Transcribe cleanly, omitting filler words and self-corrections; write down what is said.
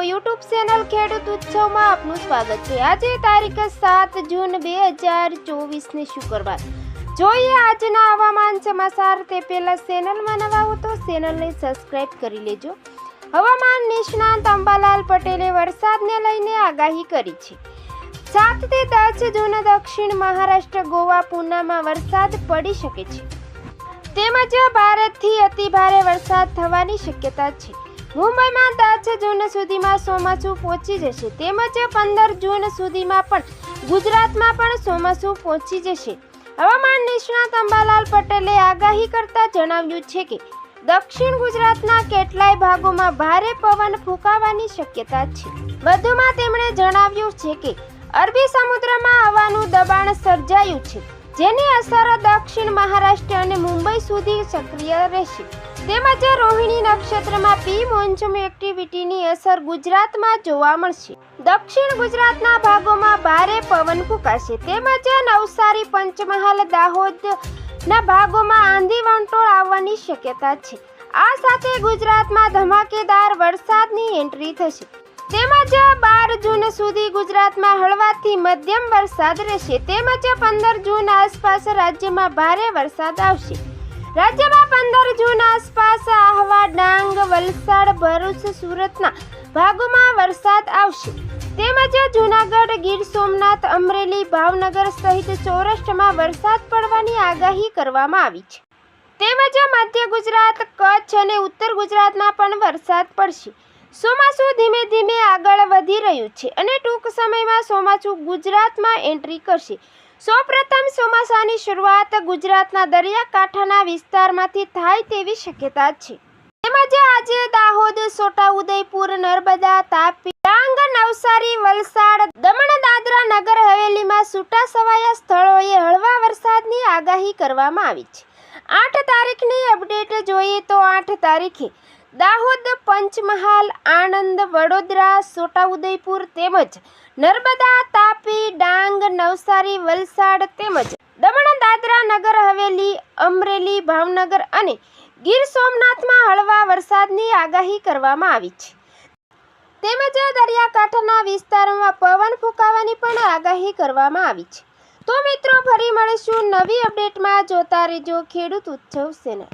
YouTube channel ખેડૂત ઉત્સવમાં આપનું સ્વાગત છે। આજે તારીખ 7 જૂન 2024 શુક્રવાર। જોઈએ આજના હવામાન સમાચાર। તે પહેલા ચેનલમાં નવા હો તો ચેનલને સબસ્ક્રાઇબ કરી લેજો। હવામાન નિષ્ણાત અંબાલાલ પટેલે વરસાદને લઈને આગાહી કરી છે। 7 થી 10 જૂન દક્ષિણ મહારાષ્ટ્ર, ગોવા, પૂનામાં વરસાદ પડી શકે છે તેમજ ભારેથી અતિ ભારે વરસાદ થવાની શક્યતા છે। મુંબઈમાં 10 જૂન સુધીમાં ચોમાસું પહોંચી જશે તેમજ 15 જૂન સુધીમાં પણ ગુજરાતમાં પણ ચોમાસું પહોંચી જશે। હવામાન નિષ્ણાત અંબાલાલ પટેલે આગાહી કરતા જણાવ્યું છે કે દક્ષિણ ગુજરાતના કેટલાય ભાગોમાં ભારે પવન ફૂંકાવાની શક્યતા છે। વધુમાં તેમણે જણાવ્યું છે કે અરબી સમુદ્રમાં હવાનું દબાણ સર્જાયું છે, જેની અસર દક્ષિણ મહારાષ્ટ્ર અને મુંબઈ સુધી સક્રિય રહેશે તેમજ રોહિણી નક્ષત્રમાં પ્રી મોન્સૂન એક્ટિવિટીની અસર ગુજરાતમાં જોવા મળશે। દક્ષિણ ગુજરાતના ભાગોમાં ભારે પવન ફૂંકાશે તેમજ નવસારી, પંચમહાલ, દાહોદના ભાગોમાં આંધી વંટોળ આવવાની શક્યતા છે। આ સાથે ગુજરાતમાં ધમાકેદાર વરસાદની એન્ટ્રી થશે તેમજ 12 જૂન સુધી ગુજરાતમાં હળવાથી મધ્યમ વરસાદ રહેશે તેમજ 15 જૂન આસપાસ રાજ્યમાં ભારે વરસાદ આવશે। રાજ્યમાં 15 જૂન આસપાસ આહવા, ડાંગ, વલસાડ, ભરૂચ, સુરતના ભાગોમાં વરસાદ આવશે તેમજ જૂનાગઢ, ગીર સોમનાથ, અમરેલી, ભાવનગર સહિત સૌરાષ્ટ્રમાં વરસાદ પડવાની આગાહી કરવામાં આવી છે તેમજ મધ્ય ગુજરાત, કચ્છ અને ઉત્તર ગુજરાતમાં પણ વરસાદ પડશે। ચોમાસું ધીમે ધીમે આગળ વધી રહ્યું છે અને ટૂંક સમયમાં ચોમાસું ગુજરાતમાં એન્ટ્રી કરશે। સૌપ્રથમ ચોમાસાની શરૂઆત ગુજરાતના દરિયાકાંઠાના વિસ્તારમાંથી થાય તેવી શક્યતા છે તેમજ આજે દાહોદ, છોટાઉદેપુર, નર્મદા, તાપી, ડાંગ, નવસારી, વલસાડ, દમણ, દાદરા, નગર હવેલીમાં છૂટાછવાયા સ્થળોએ હળવા વરસાદની આગાહી કરવામાં આવી છે। 8 તારીખની અપડેટ જોઈએ તો 8 તારીખે દાહોદ, પંચમહાલ, આણંદ, વડોદરા, છોટાઉદેપુર તેમજ નર્મદા, તાપી, ડાંગ, નવસારી, વલસાડ તેમજ દમણ, દાદરા, નગર હવેલી, અમરેલી, ભાવનગર અને ગીર સોમનાથમાં હળવા વરસાદની આગાહી કરવામાં આવી છે તેમજ દરિયાકાંઠાના વિસ્તારોમાં પવન ફૂંકાવાની પણ આગાહી કરવામાં આવી છે। તો મિત્રો, ફરી મળીશું નવી અપડેટમાં। જોતા રહેજો ખેડૂત ઉત્સવ ચેનલ।